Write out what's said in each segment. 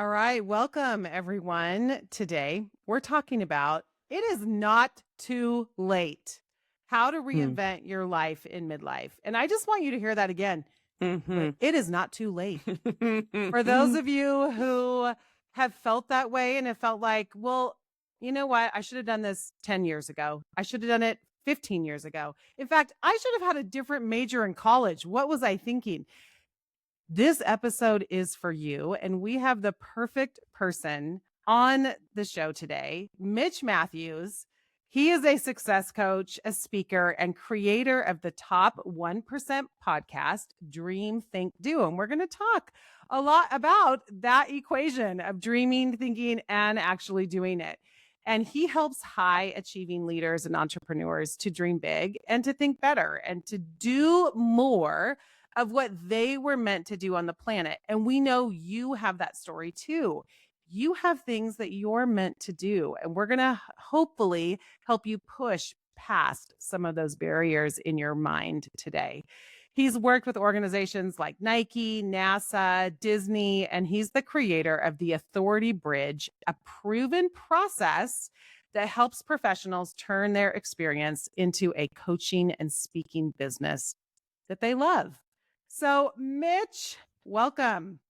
All right, welcome everyone. Today we're talking about it is not too late. How to Mm. reinvent your life in midlife. And I just want you to hear that again. Mhm. It is not too late. For those of you who have felt that way and have felt like, well, you know what? I should have done this 10 years ago. I should have done it 15 years ago. In fact, I should have had a different major in college. What was I thinking? This episode is for you, and we have the perfect person on the show today, Mitch Matthews. He is a success coach, a speaker, and creator of the top 1% podcast, Dream, Think, Do. And we're going to talk a lot about that equation of dreaming, thinking, and actually doing it. And he helps high achieving leaders and entrepreneurs to dream big and to think better and to do more of what they were meant to do on the planet. And we know you have that story too. You have things that you're meant to do. And we're going to hopefully help you push past some of those barriers in your mind today. He's worked with organizations like Nike, NASA, Disney, and he's the creator of the Authority Bridge, a proven process that helps professionals turn their experience into a coaching and speaking business that they love. So, Mitch, welcome.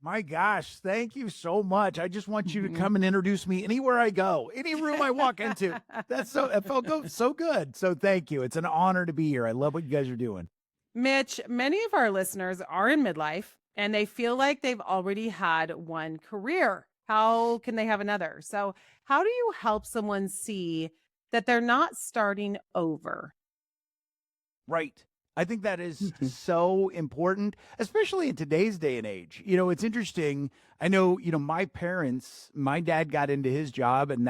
My gosh, thank you so much. I just want you to come and introduce me anywhere I go, any room I walk into. It felt so good. So thank you. It's an honor to be here. I love what you guys are doing. Mitch, many of our listeners are in midlife and they feel like they've already had one career. How can they have another? So, how do you help someone see that they're not starting over? Right. I think that is so important, especially in today's day and age. It's interesting. I know, my parents, my dad got into his job and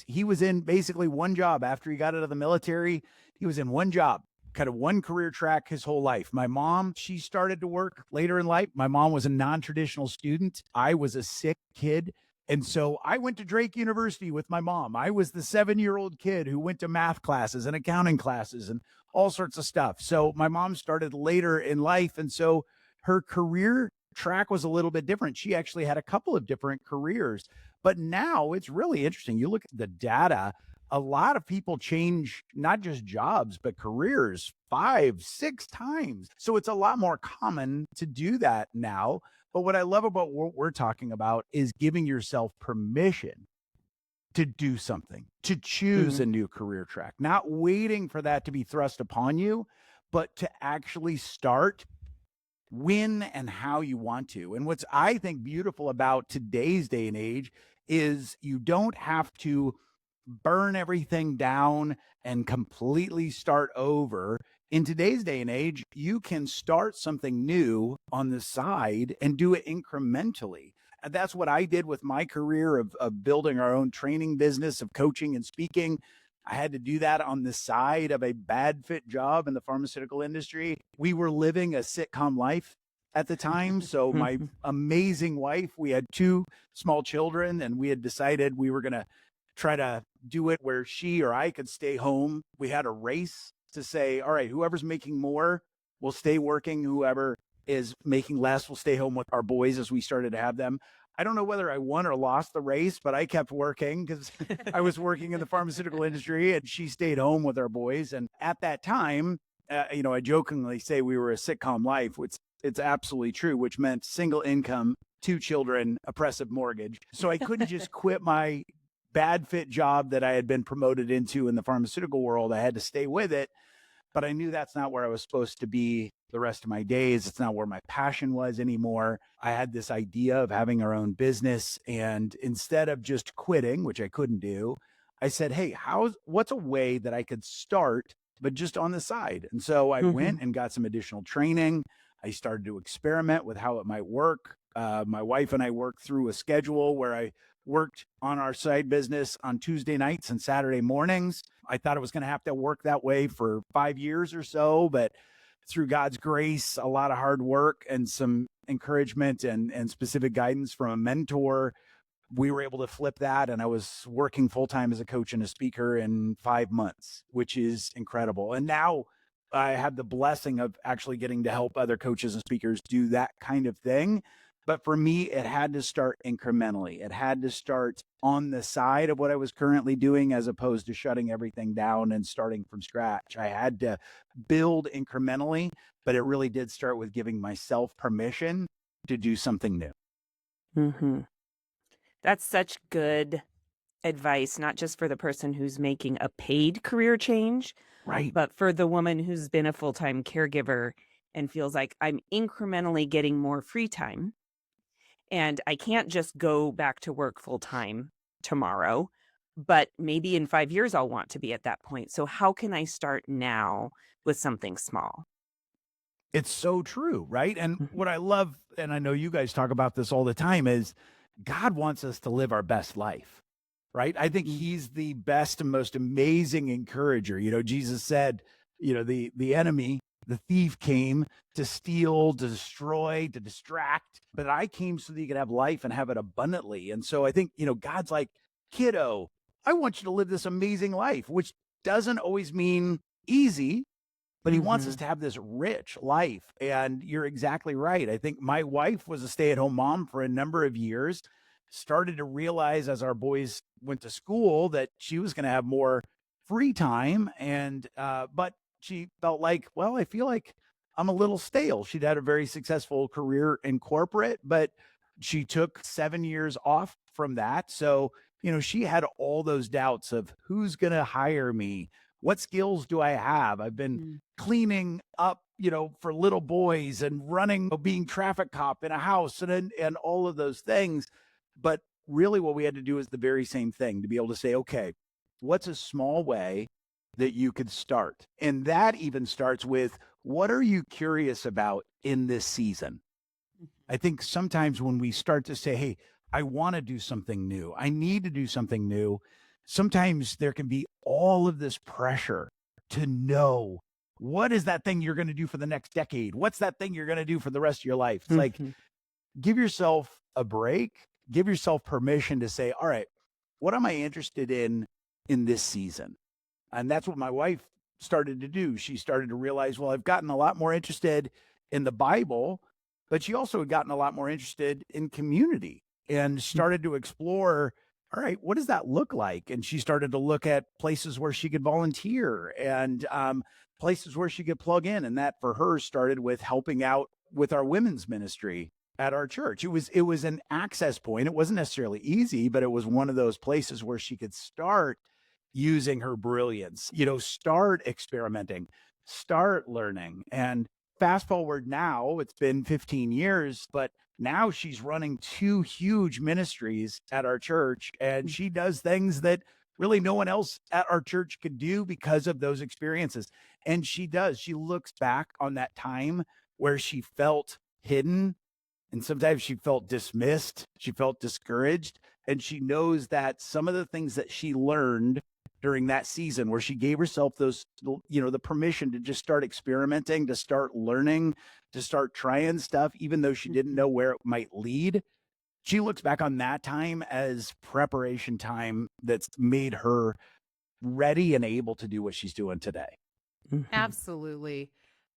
he was in basically one job after he got out of the military. He was in one job, kind of one career track his whole life. My mom, she started to work later in life. My mom was a non-traditional student. I was a sick kid. And so I went to Drake University with my mom. I was the 7-year-old kid who went to math classes and accounting classes and all sorts of stuff. So my mom started later in life. And so her career track was a little bit different. She actually had a couple of different careers. But now it's really interesting. You look at the data, a lot of people change not just jobs, but careers 5, 6 times. So it's a lot more common to do that now. But what I love about what we're talking about is giving yourself permission to do something, to choose a new career track, not waiting for that to be thrust upon you, but to actually start when and how you want to. And what's I think beautiful about today's day and age is you don't have to burn everything down and completely start over. In today's day and age, you can start something new on the side and do it incrementally. And that's what I did with my career of building our own training business, of coaching and speaking. I had to do that on the side of a bad fit job in the pharmaceutical industry. We were living a sitcom life at the time. So my amazing wife, we had 2 small children, and we had decided we were going to try to do it where she or I could stay home. We had a race to say, all right, whoever's making more will stay working. Whoever is making less will stay home with our boys as we started to have them. I don't know whether I won or lost the race, but I kept working because I was working in the pharmaceutical industry and she stayed home with our boys. And at that time, I jokingly say we were a sitcom life, which it's absolutely true, which meant single income, 2 children, oppressive mortgage. So I couldn't just quit my bad fit job that I had been promoted into in the pharmaceutical world. I had to stay with it, but I knew that's not where I was supposed to be the rest of my days. It's not where my passion was anymore. I had this idea of having our own business. And instead of just quitting, which I couldn't do, I said, hey, what's a way that I could start, but just on the side? And so I went and got some additional training. I started to experiment with how it might work. My wife and I worked through a schedule where I worked on our side business on Tuesday nights and Saturday mornings. I thought I was going to have to work that way for 5 years or so, but through God's grace, a lot of hard work and some encouragement and specific guidance from a mentor, we were able to flip that. And I was working full time as a coach and a speaker in 5 months, which is incredible. And now I have the blessing of actually getting to help other coaches and speakers do that kind of thing. But for me, it had to start incrementally. It had to start on the side of what I was currently doing as opposed to shutting everything down and starting from scratch. I had to build incrementally, but it really did start with giving myself permission to do something new. Hmm. That's such good advice, not just for the person who's making a paid career change, Right. but for the woman who's been a full-time caregiver and feels like I'm incrementally getting more free time and I can't just go back to work full time tomorrow, but maybe in 5 years I'll want to be at that point. So how can I start now with something small? It's so true, right? And Mhm. what I love, and I know you guys talk about this all the time, is God wants us to live our best life, right? I think Mhm. he's the best and most amazing encourager. Jesus said, the enemy, the thief came to steal, to destroy, to distract, but I came so that you could have life and have it abundantly. And so I think, God's like, kiddo, I want you to live this amazing life, which doesn't always mean easy, but he wants us Mhm. to have this rich life. And you're exactly right. I think my wife was a stay-at-home mom for a number of years, started to realize as our boys went to school that she was going to have more free time. And but she felt like, well, I feel like I'm a little stale. She'd had a very successful career in corporate, but she took 7 years off from that. So she had all those doubts of who's going to hire me, what skills do I have? I've been Mm. cleaning up, for little boys and running, being traffic cop in a house and all of those things. But really what we had to do is the very same thing, to be able to say, okay, what's a small way that you could start? And that even starts with, what are you curious about in this season? I think sometimes when we start to say, hey, I want to do something new, I need to do something new, sometimes there can be all of this pressure to know, what is that thing you're going to do for the next decade? What's that thing you're going to do for the rest of your life? It's like, Mhm. give yourself a break, give yourself permission to say, all right, what am I interested in this season? And that's what my wife started to do. She started to realize, well, I've gotten a lot more interested in the Bible, but she also had gotten a lot more interested in community and started to explore, all right, what does that look like? And she started to look at places where she could volunteer and places where she could plug in. And that for her started with helping out with our women's ministry at our church. It was an access point. It wasn't necessarily easy, but it was one of those places where she could start using her brilliance, start experimenting, start learning. And fast forward now, it's been 15 years, but now she's running two huge ministries at our church. And she does things that really no one else at our church could do because of those experiences. And she looks back on that time where she felt hidden and sometimes she felt dismissed, she felt discouraged, and she knows that some of the things that she learned during that season where she gave herself the permission to just start experimenting, to start learning, to start trying stuff, even though she didn't Mhm. know where it might lead. She looks back on that time as preparation time that's made her ready and able to do what she's doing today. Mhm. Absolutely.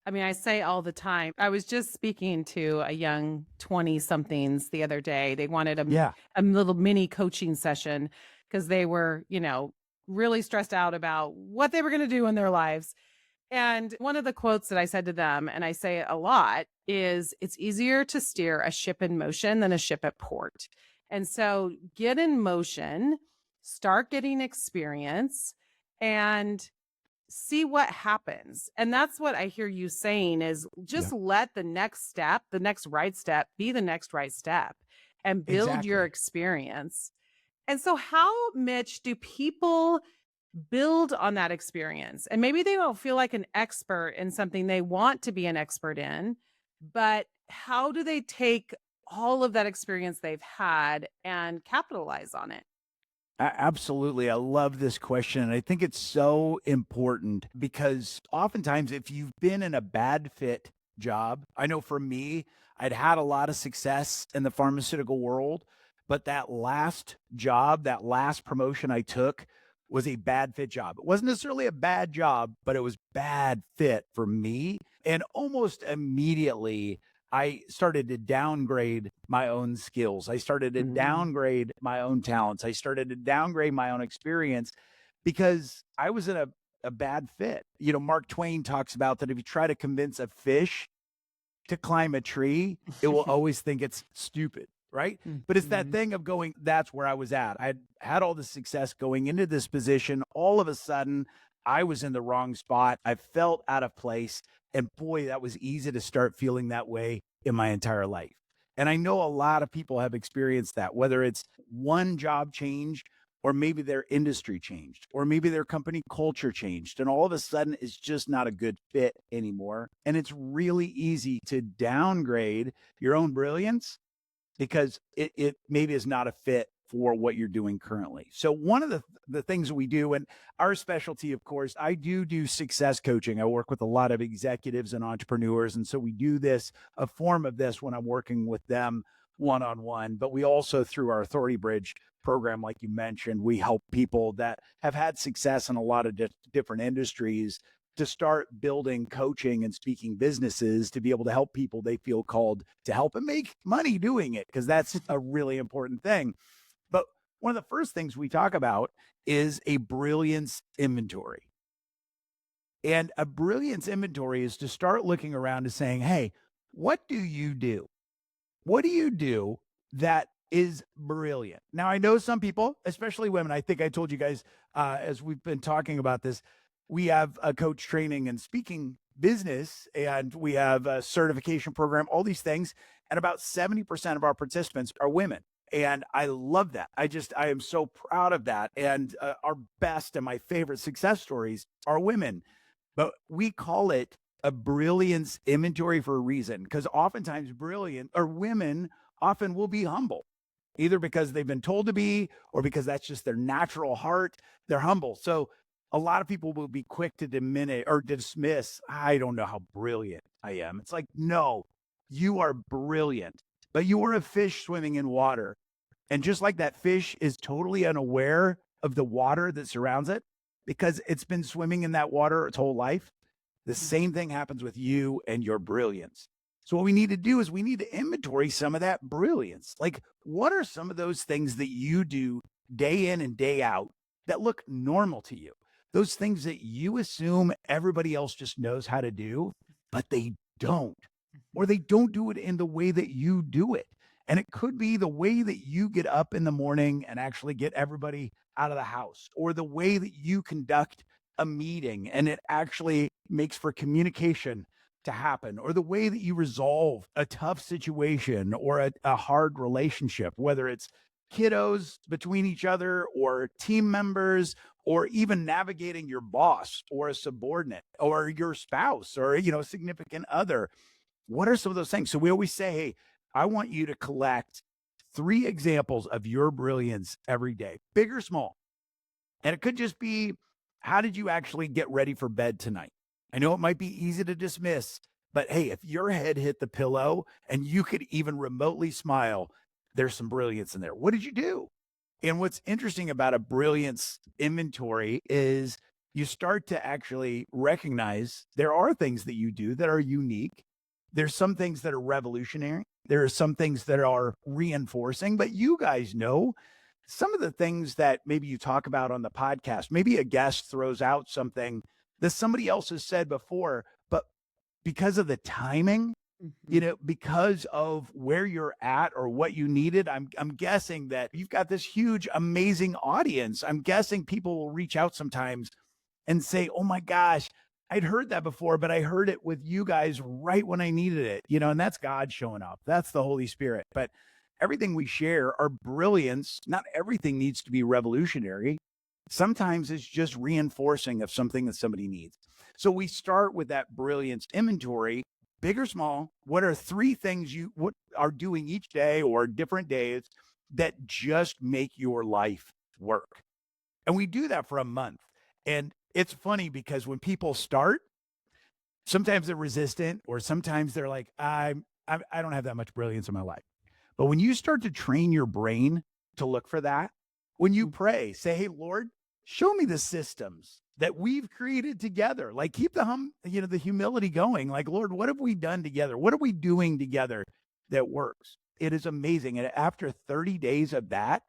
I mean, I say all the time. I was just speaking to a young 20 somethings the other day. They wanted Yeah. a little mini coaching session because they were, really stressed out about what they were going to do in their lives. And one of the quotes that I said to them, and I say it a lot, is it's easier to steer a ship in motion than a ship at port. And so get in motion, start getting experience, and see what happens. And that's what I hear you saying is Yeah. just let the next step, the next right step, be the next right step and build your Exactly. experience. And so, how, Mitch, do people build on that experience? And maybe they don't feel like an expert in something they want to be an expert in, but how do they take all of that experience they've had and capitalize on it? Absolutely. I love this question. And I think it's so important because oftentimes, if you've been in a bad fit job, I know for me, I'd had a lot of success in the pharmaceutical world, but that last job, that last promotion I took was a bad fit job. It wasn't necessarily a bad job, but it was bad fit for me. And almost immediately, I started to downgrade my own skills. I started to downgrade my own talents. I started to downgrade my own experience because I was in a bad fit. Mark Twain talks about that if you try to convince a fish to climb a tree, it will always think it's stupid, right? But it's that thing of going, that's where I was at. I had all the success going into this position. All of a sudden, I was in the wrong spot. I felt out of place. And boy, that was easy to start feeling that way in my entire life. And I know a lot of people have experienced that, whether it's one job change or maybe their industry changed, or maybe their company culture changed. And all of a sudden, it's just not a good fit anymore. And it's really easy to downgrade your own brilliance because it maybe is not a fit for what you're doing currently. So one of the things we do, and our specialty, of course, I do success coaching. I work with a lot of executives and entrepreneurs. And so we do a form of this when I'm working with them one-on-one, but we also, through our Authority Bridge program, like you mentioned, we help people that have had success in a lot of different industries to start building coaching and speaking businesses to be able to help people they feel called to help and make money doing it, because that's a really important thing. But one of the first things we talk about is a brilliance inventory. And a brilliance inventory is to start looking around and saying, hey, what do you do? What do you do that is brilliant? Now, I know some people, especially women, I think I told you guys as we've been talking about this, we have a coach training and speaking business, and we have a certification program, all these things. And about 70% of our participants are women. And I love that. I am so proud of that. And our best and my favorite success stories are women. But we call it a brilliance inventory for a reason, because oftentimes brilliant or women often will be humble, either because they've been told to be or because that's just their natural heart. They're humble. So a lot of people will be quick to diminish or dismiss, I don't know how brilliant I am. It's like, no, you are brilliant, but you are a fish swimming in water. And just like that fish is totally unaware of the water that surrounds it because it's been swimming in that water its whole life, the same thing happens with you and your brilliance. So what we need to do is we need to inventory some of that brilliance. Like, what are some of those things that you do day in and day out that look normal to you? Those things that you assume everybody else just knows how to do, but they don't, or they don't do it in the way that you do it. And it could be the way that you get up in the morning and actually get everybody out of the house, or the way that you conduct a meeting and it actually makes for communication to happen, or the way that you resolve a tough situation or a hard relationship, whether it's kiddos between each other or team members, or even navigating your boss or a subordinate or your spouse or, significant other. What are some of those things? So we always say, hey, I want you to collect 3 examples of your brilliance every day, big or small. And it could just be, how did you actually get ready for bed tonight? I know it might be easy to dismiss, but hey, if your head hit the pillow and you could even remotely smile, there's some brilliance in there. What did you do? And what's interesting about a brilliance inventory is you start to actually recognize there are things that you do that are unique. There's some things that are revolutionary. There are some things that are reinforcing, but you guys know some of the things that maybe you talk about on the podcast. Maybe a guest throws out something that somebody else has said before, but because of the timing, because of where you're at or what you needed, I'm guessing that you've got this huge, amazing audience. I'm guessing people will reach out sometimes and say, oh my gosh, I'd heard that before, but I heard it with you guys right when I needed it, and that's God showing up. That's the Holy Spirit. But everything we share, our brilliance, not everything needs to be revolutionary. Sometimes it's just reinforcing of something that somebody needs. So we start with that brilliance inventory, big or small. What are 3 things you are doing each day or different days that just make your life work? And we do that for a month. And it's funny because when people start, sometimes they're resistant, or sometimes they're like, I don't have that much brilliance in my life. But when you start to train your brain to look for that, when you pray, say, hey, Lord, show me the systems that we've created together. Like keep the humility going. Like, Lord, what have we done together? What are we doing together that works? It is amazing. And after 30 days of that,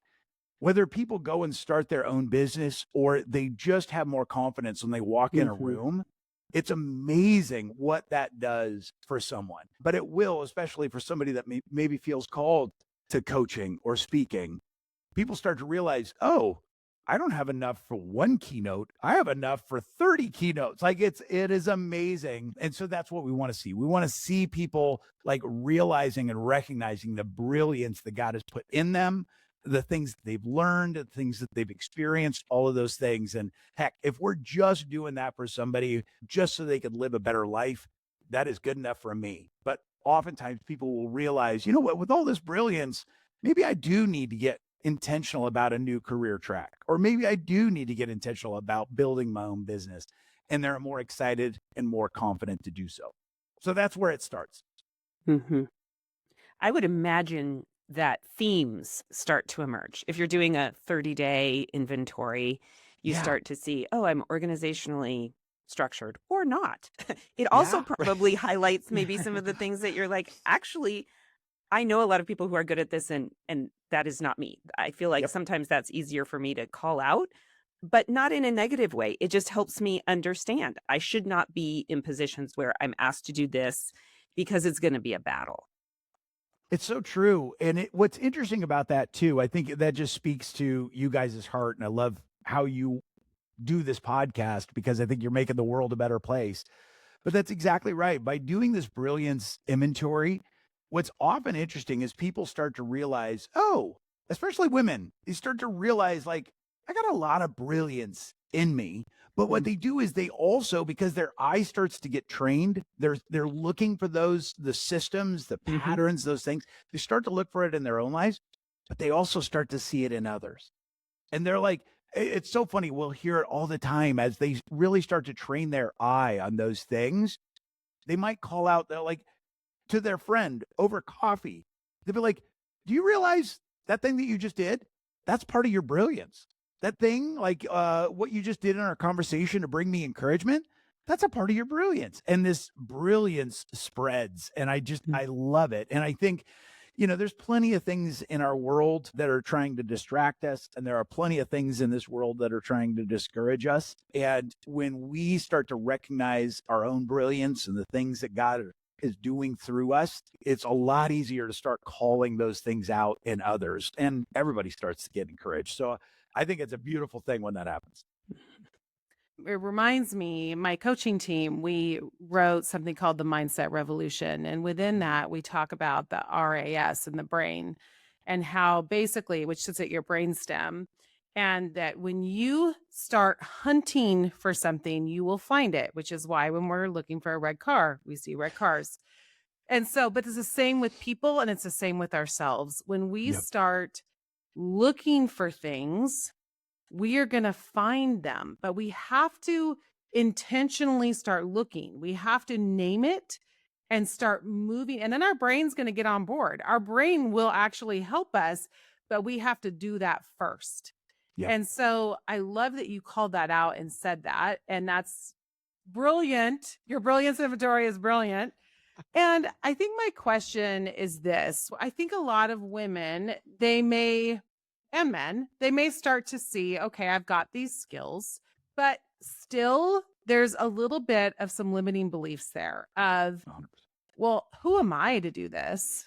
whether people go and start their own business or they just have more confidence when they walk in a room, it's amazing what that does for someone. But it will, especially for somebody that maybe feels called to coaching or speaking. People start to realize, oh, I don't have enough for one keynote. I have enough for 30 keynotes. Like it is amazing. And so that's what we want to see. We want to see people like realizing and recognizing the brilliance that God has put in them, the things that they've learned, the things that they've experienced, all of those things. And heck, if we're just doing that for somebody just so they could live a better life, that is good enough for me. But oftentimes people will realize, you know what, with all this brilliance, maybe I do need to get intentional about a new career track, or maybe I do need to get intentional about building my own business. And they're more excited and more confident to do so. So that's where it starts. I would imagine that themes start to emerge. If you're doing a 30-day inventory, you start to see, oh, I'm organizationally structured or not. It also probably highlights maybe some of the things that you're like, actually, I know a lot of people who are good at this and that is not me. I feel like sometimes that's easier for me to call out, but not in a negative way. It just helps me understand I should not be in positions where I'm asked to do this because it's going to be a battle. It's so true. And what's interesting about that too, I think that just speaks to you guys' heart. And I love how you do this podcast because I think you're making the world a better place. But that's exactly right. By doing this brilliance inventory, what's often interesting is people start to realize, oh, especially women, they start to realize like, I got a lot of brilliance in me. But what they do is they also, because their eye starts to get trained, they're looking for the systems, the patterns, those things. They start to look for it in their own lives, but they also start to see it in others. And they're like, it's so funny. We'll hear it all the time as they really start to train their eye on those things. They might call out, they're like, to their friend over coffee. They'll be like, do you realize that thing that you just did? That's part of your brilliance. That thing, like what you just did in our conversation to bring me encouragement, that's a part of your brilliance. And this brilliance spreads. And I love it. And I think, there's plenty of things in our world that are trying to distract us. And there are plenty of things in this world that are trying to discourage us. And when we start to recognize our own brilliance and the things that God is doing through us, it's a lot easier to start calling those things out in others. And everybody starts to get encouraged. So I think it's a beautiful thing when that happens. It reminds me, my coaching team, we wrote something called the Mindset Revolution. And within that, we talk about the RAS in the brain and how basically, which sits at your brainstem, and that when you start hunting for something, you will find it, which is why when we're looking for a red car, we see red cars. And so, but it's the same with people and it's the same with ourselves. When we start looking for things, we are going to find them, but we have to intentionally start looking. We have to name it and start moving. And then our brain's going to get on board. Our brain will actually help us, but we have to do that first. Yep. And so I love that you called that out and said that. And that's brilliant. Your brilliance inventory is brilliant. And I think my question is this. I think a lot of women, and men, they may start to see, okay, I've got these skills, but still there's a little bit of some limiting beliefs there of, 100%. well, who am I to do this?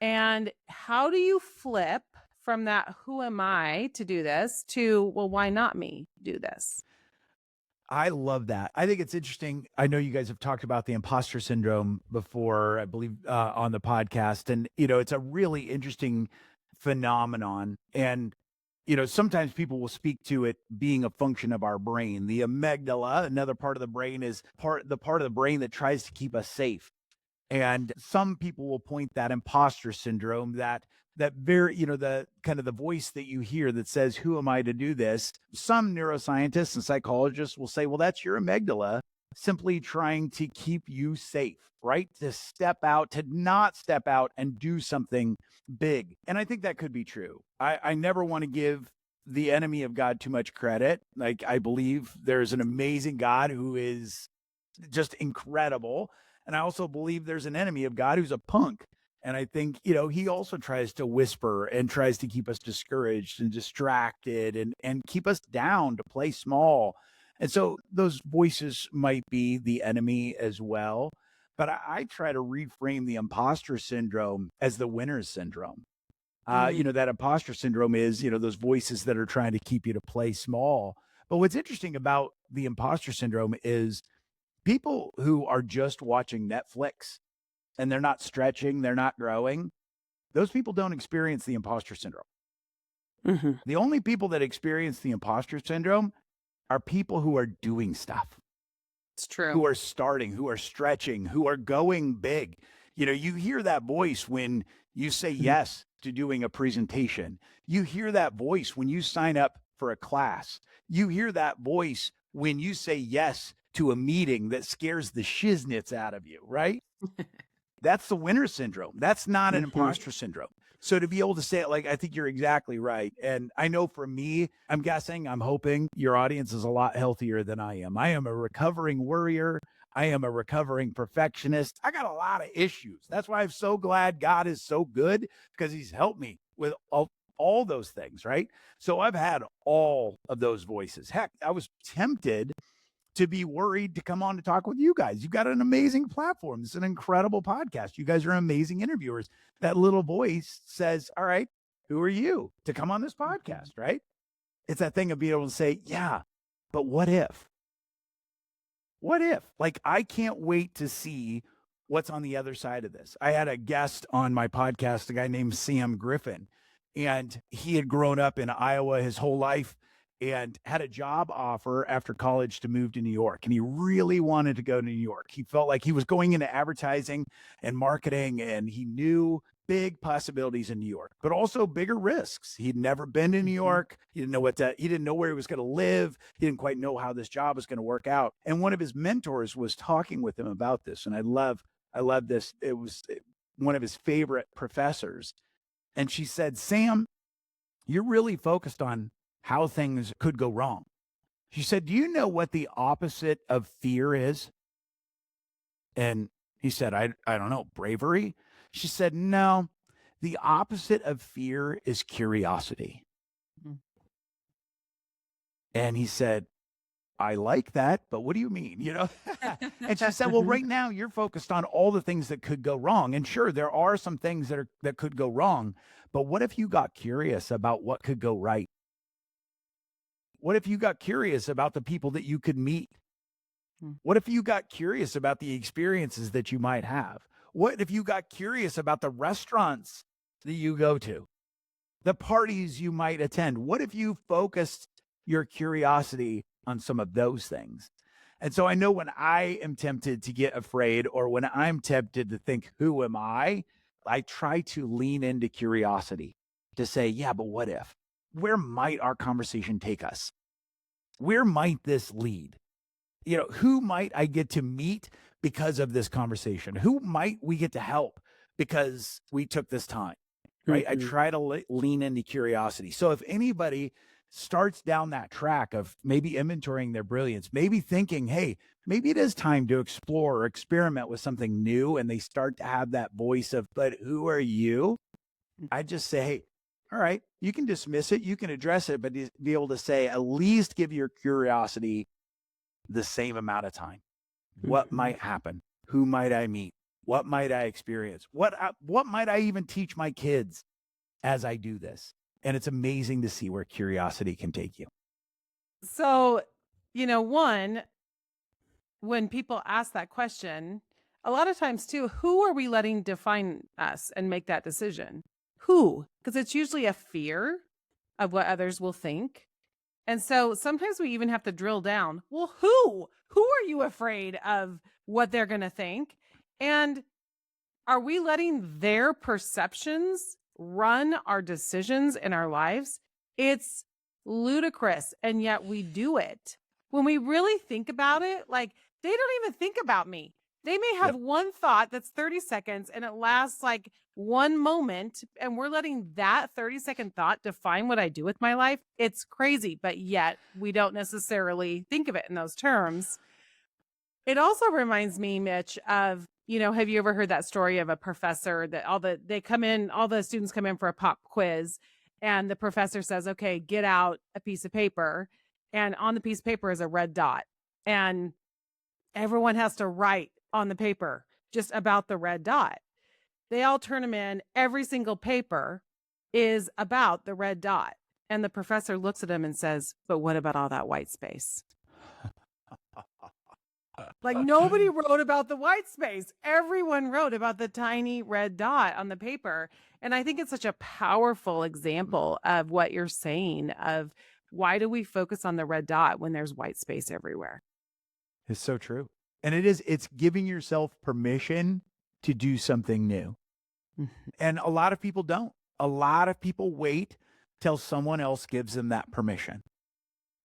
And how do you flip from that, who am I to do this, to, well, why not me do this? I love that. I think it's interesting. I know you guys have talked about the imposter syndrome before, I believe, on the podcast. And, it's a really interesting phenomenon. And, sometimes people will speak to it being a function of our brain. The amygdala, another part of the brain, is the part of the brain that tries to keep us safe. And some people will point that imposter syndrome, that very, the kind of the voice that you hear that says, who am I to do this? Some neuroscientists and psychologists will say, well, that's your amygdala simply trying to keep you safe, right? To not step out and do something big. And I think that could be true. I never want to give the enemy of God too much credit. Like, I believe there's an amazing God who is just incredible. And I also believe there's an enemy of God who's a punk. And I think, he also tries to whisper and tries to keep us discouraged and distracted and keep us down to play small. And so those voices might be the enemy as well. But I try to reframe the imposter syndrome as the winner's syndrome. That imposter syndrome is, those voices that are trying to keep you to play small. But what's interesting about the imposter syndrome is people who are just watching Netflix and they're not stretching, they're not growing, those people don't experience the imposter syndrome. Mm-hmm. The only people that experience the imposter syndrome are people who are doing stuff. It's true. Who are starting, who are stretching, who are going big. You hear that voice when you say yes to doing a presentation. You hear that voice when you sign up for a class. You hear that voice when you say yes to a meeting that scares the shiznits out of you, right? That's the winner syndrome. That's not an imposter syndrome. So to be able to say it, I think you're exactly right. And I know for me, I'm hoping your audience is a lot healthier than I am. I am a recovering worrier. I am a recovering perfectionist. I got a lot of issues. That's why I'm so glad God is so good, because he's helped me with all those things, right? So I've had all of those voices. Heck, I was tempted to be worried to come on to talk with you guys. You've got an amazing platform. It's an incredible podcast. You guys are amazing interviewers. That little voice says, all right, who are you to come on this podcast, right? It's that thing of being able to say, yeah, but what if? What if? I can't wait to see what's on the other side of this. I had a guest on my podcast, a guy named Sam Griffin, and he had grown up in Iowa his whole life and had a job offer after college to move to New York. And he really wanted to go to New York. He felt like he was going into advertising and marketing, and he knew big possibilities in New York, but also bigger risks. He'd never been to New York. He didn't know where he was going to live. He didn't quite know how this job was going to work out. And one of his mentors was talking with him about this. And I love this. It was one of his favorite professors. And she said, Sam, you're really focused on how things could go wrong. She said, do you know what the opposite of fear is? And he said, I don't know, bravery? She said, no, the opposite of fear is curiosity. Mhm. And he said, I like that, but what do you mean? And she said, well, right now you're focused on all the things that could go wrong. And sure, there are some things that could go wrong, but what if you got curious about what could go right? What if you got curious about the people that you could meet? What if you got curious about the experiences that you might have? What if you got curious about the restaurants that you go to, the parties you might attend? What if you focused your curiosity on some of those things? And so I know when I am tempted to get afraid, or when I'm tempted to think, who am I try to lean into curiosity to say, yeah, but what if? Where might our conversation take us? Where might this lead? Who might I get to meet because of this conversation? Who might we get to help because we took this time, right? I try to lean into curiosity. So if anybody starts down that track of maybe inventorying their brilliance, maybe thinking, hey, maybe it is time to explore or experiment with something new, and they start to have that voice of, but who are you? I just say, hey, all right, you can dismiss it, you can address it, but be able to say, at least give your curiosity the same amount of time. What might happen? Who might I meet? What might I experience? What might I even teach my kids as I do this? And it's amazing to see where curiosity can take you. So, one, when people ask that question, a lot of times too, who are we letting define us and make that decision? Who? Because it's usually a fear of what others will think. And so sometimes we even have to drill down. Well, who? Who are you afraid of what they're going to think? And are we letting their perceptions run our decisions in our lives? It's ludicrous, and yet we do it. When we really think about it, they don't even think about me. They may have one thought that's 30 seconds and it lasts like one moment, and we're letting that 30-second thought define what I do with my life. It's crazy, but yet we don't necessarily think of it in those terms. It also reminds me, Mitch, of, have you ever heard that story of a professor that all the students come in for a pop quiz, and the professor says, okay, get out a piece of paper. And on the piece of paper is a red dot. And everyone has to write on the paper just about the red dot. They all turn them in. Every single paper is about the red dot. And the professor looks at him and says, but what about all that white space? Like, nobody wrote about the white space. Everyone wrote about the tiny red dot on the paper. And I think it's such a powerful example of what you're saying of why do we focus on the red dot when there's white space everywhere? It's so true. And it's giving yourself permission to do something new. And a lot of people don't. A lot of people wait till someone else gives them that permission.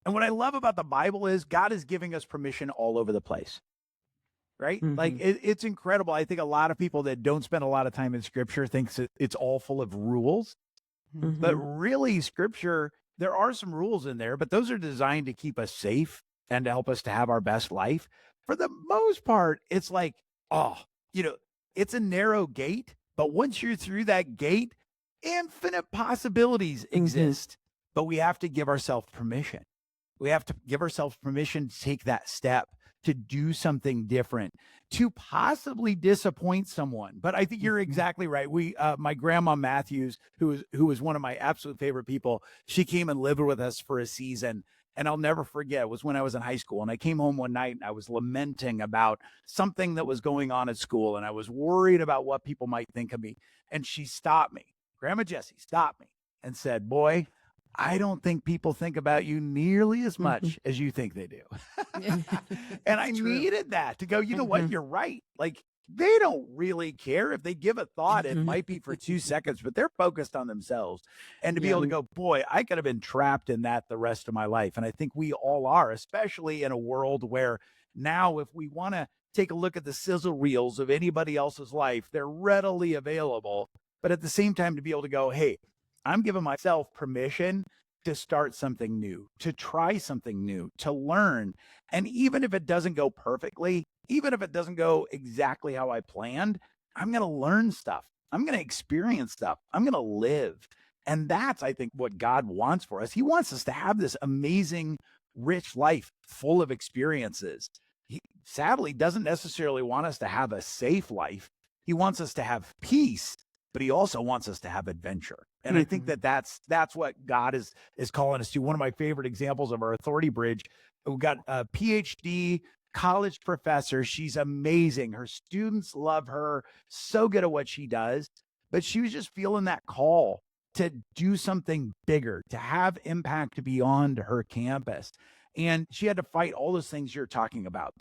And what I love about the Bible is God is giving us permission all over the place, right? Like it's incredible. I think a lot of people that don't spend a lot of time in scripture thinks it's all full of rules, but really scripture, there are some rules in there, but those are designed to keep us safe and to help us to have our best life. For the most part, it's like, it's a narrow gate, but once you're through that gate, infinite possibilities exist, but we have to give ourselves permission. We have to give ourselves permission to take that step, to do something different, to possibly disappoint someone. But I think you're exactly right. My grandma Matthews, who was one of my absolute favorite people, she came and lived with us for a season. And I'll never forget, it was when I was in high school. And I came home one night and I was lamenting about something that was going on at school. And I was worried about what people might think of me. And she stopped me. Grandma Jessie stopped me and said, boy, I don't think people think about you nearly as much as you think they do. And I needed that to go, you know what? You're right. Like, they don't really care. If they give a thought, it might be for 2 seconds, but they're focused on themselves. And to be able to go, boy, I could have been trapped in that the rest of my life. And I think we all are, especially in a world where now, if we want to take a look at the sizzle reels of anybody else's life, they're readily available. But at the same time, to be able to go, hey, I'm giving myself permission to start something new, to try something new, to learn. And even if it doesn't go perfectly, even if it doesn't go exactly how I planned, I'm going to learn stuff. I'm going to experience stuff. I'm going to live. And that's, I think, what God wants for us. He wants us to have this amazing, rich life full of experiences. He sadly doesn't necessarily want us to have a safe life. He wants us to have peace, but he also wants us to have adventure. And I think that's what God is calling us to. One of my favorite examples of our authority bridge, we've got a PhD college professor. She's amazing. Her students love her, so good at what she does, but she was just feeling that call to do something bigger, to have impact beyond her campus. And she had to fight all those things you're talking about.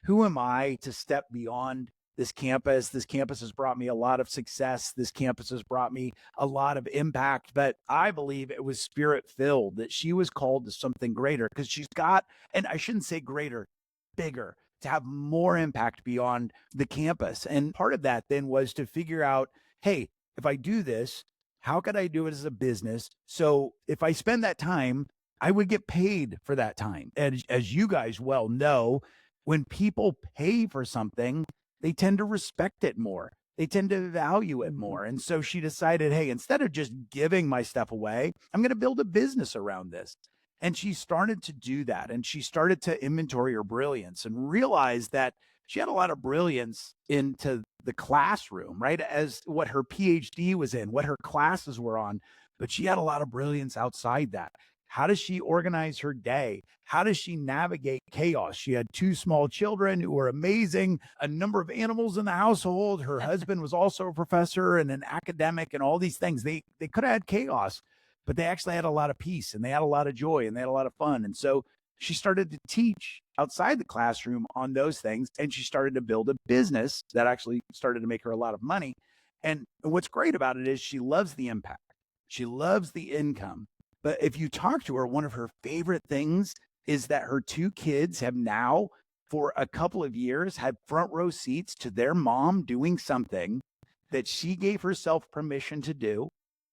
Who am I to step beyond this campus? This campus has brought me a lot of success. This campus has brought me a lot of impact, but I believe it was spirit filled, that she was called to something greater, because she's got, and I shouldn't say greater, bigger, to have more impact beyond the campus. And part of that then was to figure out, hey, if I do this, how could I do it as a business? So if I spend that time, I would get paid for that time. And as you guys well know, when people pay for something, they tend to respect it more. They tend to value it more. And so she decided, hey, instead of just giving my stuff away, I'm going to build a business around this. And she started to do that. And she started to inventory her brilliance and realized that she had a lot of brilliance into the classroom, right? As what her PhD was in, what her classes were on, but she had a lot of brilliance outside that. How does she organize her day? How does she navigate chaos? She had 2 small children who were amazing, a number of animals in the household. Her husband was also a professor and an academic and all these things. They could have had chaos, but they actually had a lot of peace and they had a lot of joy and they had a lot of fun. And so she started to teach outside the classroom on those things. And she started to build a business that actually started to make her a lot of money. And what's great about it is she loves the impact. She loves the income. But if you talk to her, one of her favorite things is that her 2 kids have now for a couple of years had front row seats to their mom doing something that she gave herself permission to do.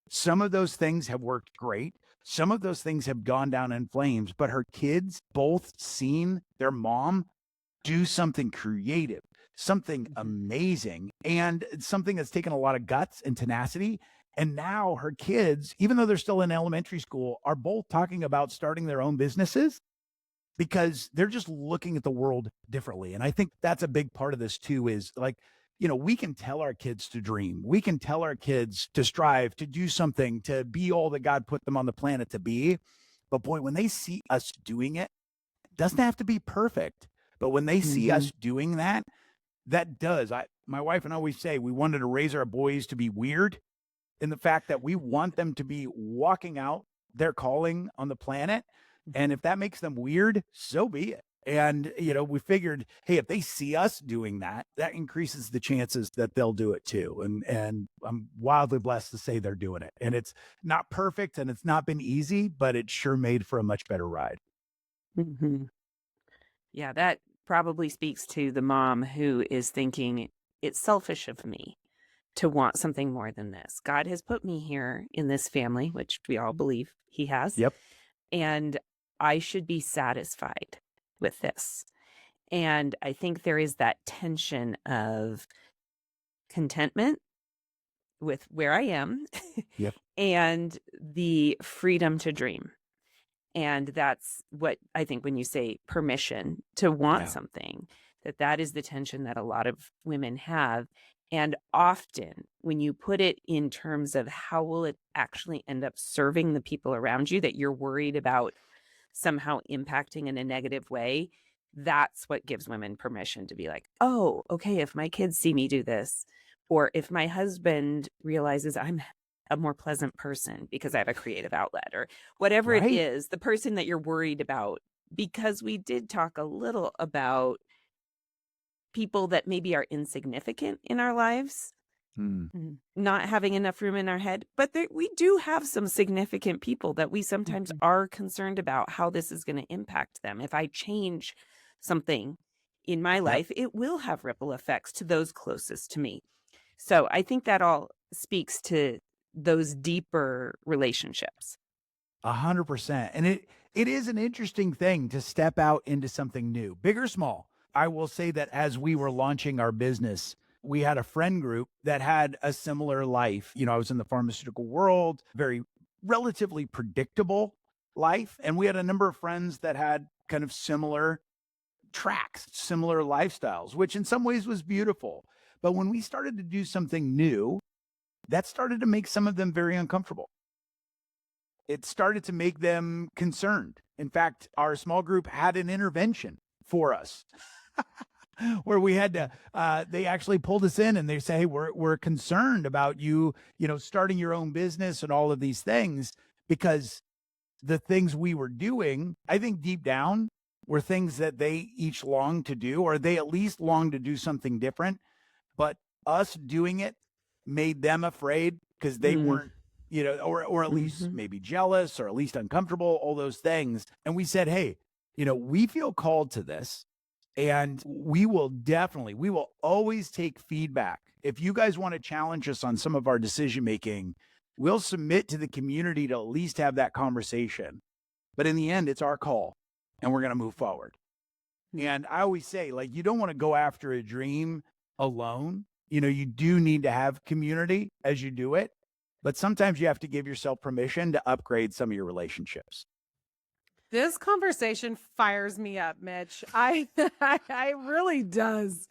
Some of those things have worked great. Some of those things have gone down in flames, but her kids both seen their mom do something creative, something amazing, and something that's taken a lot of guts and tenacity. And now her kids, even though they're still in elementary school, are both talking about starting their own businesses because they're just looking at the world differently. And I think that's a big part of this too, is like, we can tell our kids to dream. We can tell our kids to strive, to do something, to be all that God put them on the planet to be. But boy, when they see us doing it, it doesn't have to be perfect. But when they see us doing that, that does. My wife and I always say we wanted to raise our boys to be weird in the fact that we want them to be walking out their calling on the planet. And if that makes them weird, so be it. And, we figured, hey, if they see us doing that, that increases the chances that they'll do it too. And I'm wildly blessed to say they're doing it. And it's not perfect and it's not been easy, but it's sure made for a much better ride. Mm-hmm. Yeah, that probably speaks to the mom who is thinking it's selfish of me to want something more than this. God has put me here in this family, which we all believe he has. Yep. And I should be satisfied with this. And I think there is that tension of contentment with where I am Yep. and the freedom to dream. And that's what I think when you say permission to want something, that is the tension that a lot of women have. And often when you put it in terms of how will it actually end up serving the people around you that you're worried about somehow impacting in a negative way, that's what gives women permission to be like, oh, okay, if my kids see me do this, or if my husband realizes I'm a more pleasant person because I have a creative outlet, or whatever it is, the person that you're worried about. Because we did talk a little about people that maybe are insignificant in our lives, not having enough room in our head, but we do have some significant people that we sometimes are concerned about how this is going to impact them. If I change something in my life, it will have ripple effects to those closest to me. So I think that all speaks to those deeper relationships. 100%. And it is an interesting thing to step out into something new, big or small. I will say that as we were launching our business, we had a friend group that had a similar life. I was in the pharmaceutical world, very relatively predictable life. And we had a number of friends that had kind of similar tracks, similar lifestyles, which in some ways was beautiful. But when we started to do something new, that started to make some of them very uncomfortable. It started to make them concerned. In fact, our small group had an intervention for us where we had to, they actually pulled us in and they say, hey, we're concerned about you, starting your own business and all of these things, because the things we were doing, I think deep down were things that they each longed to do, or they at least longed to do something different. But us doing it made them afraid because they weren't, or at least maybe jealous or at least uncomfortable, all those things. And we said, hey, we feel called to this, and we will always take feedback. If you guys want to challenge us on some of our decision making, we'll submit to the community to at least have that conversation. But in the end, it's our call and we're going to move forward. And I always say, like, you don't want to go after a dream alone. You do need to have community as you do it, but sometimes you have to give yourself permission to upgrade some of your relationships. This conversation fires me up, Mitch. I really does.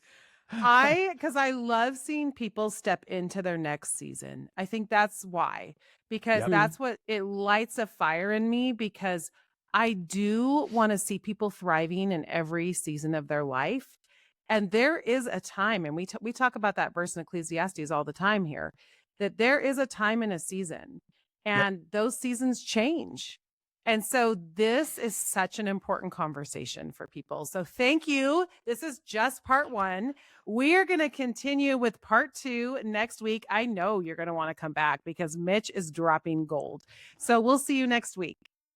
Because I love seeing people step into their next season. I think that's why, because that's what it lights a fire in me, because I do want to see people thriving in every season of their life. And there is a time, and we talk about that verse in Ecclesiastes all the time here, that there is a time and a season, and those seasons change. And so this is such an important conversation for people. So thank you. This is just part one. We are going to continue with part two next week. I know you're going to want to come back because Mitch is dropping gold. So we'll see you next week.